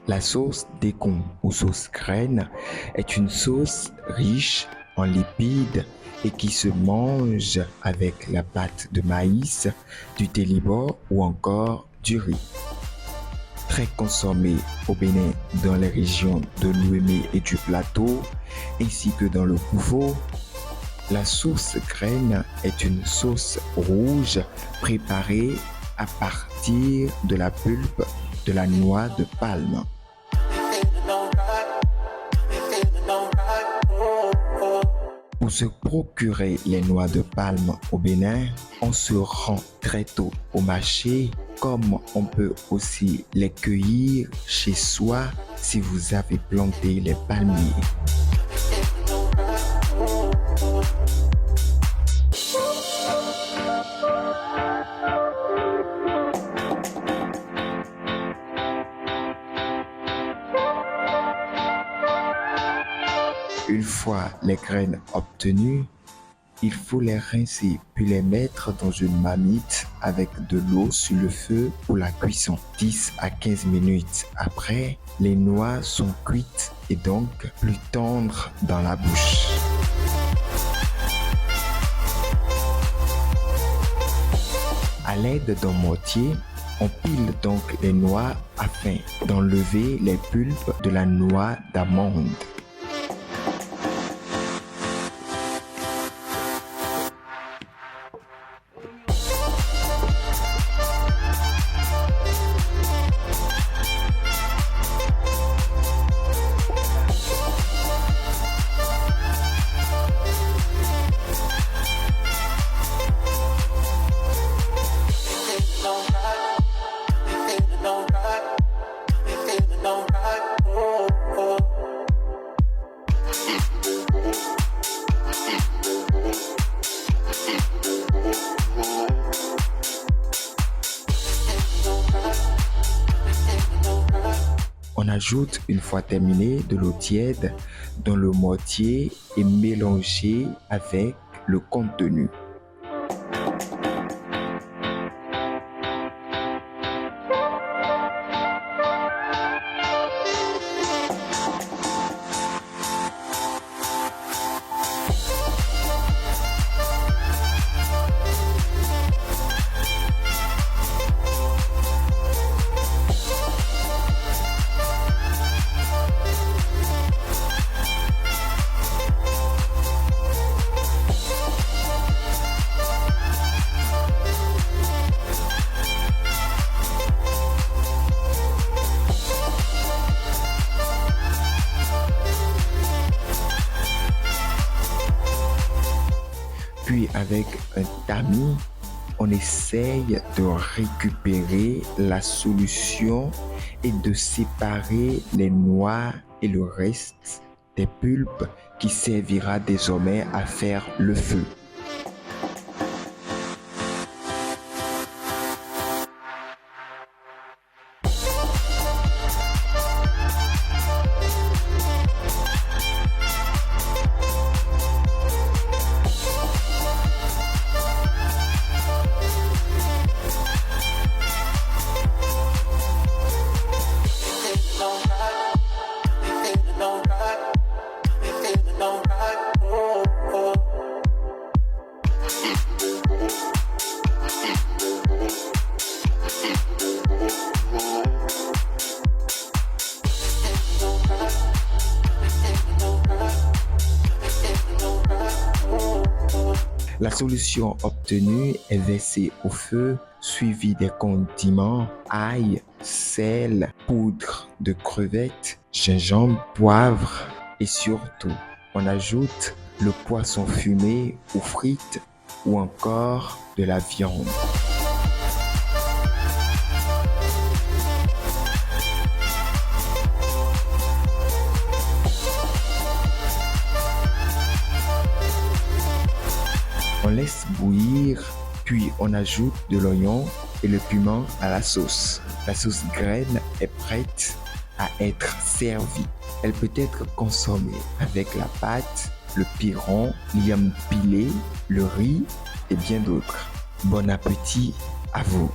La sauce décon ou sauce graine est une sauce riche en lipides et qui se mange avec la pâte de maïs, du télébor ou encore du riz. Très consommée au Bénin dans les régions de l'Ouémé et du Plateau, ainsi que dans le Koufo, la sauce graine est une sauce rouge préparée à partir de la pulpe de la noix de palme. Pour se procurer les noix de palme au Bénin, on se rend très tôt au marché, comme on peut aussi les cueillir chez soi si vous avez planté les palmiers. Une fois les graines obtenues, il faut les rincer puis les mettre dans une marmite avec de l'eau sur le feu pour la cuisson. 10 à 15 minutes après, les noix sont cuites et donc plus tendres dans la bouche. À l'aide d'un mortier, on pile donc les noix afin d'enlever les pulpes de la noix d'amande. On ajoute une fois terminé de l'eau tiède dans le mortier et mélanger avec le contenu. Puis avec un tamis, on essaye de récupérer la solution et de séparer les noix et le reste des pulpes qui servira désormais à faire le feu. La solution obtenue est versée au feu, suivie des condiments, ail, sel, poudre de crevettes, gingembre, poivre et surtout, on ajoute le poisson fumé ou frites ou encore de la viande. On laisse bouillir, puis on ajoute de l'oignon et le piment à la sauce. La sauce graine est prête à être servie. Elle peut être consommée avec la pâte, le piron, l'iam pilé, le riz et bien d'autres. Bon appétit à vous!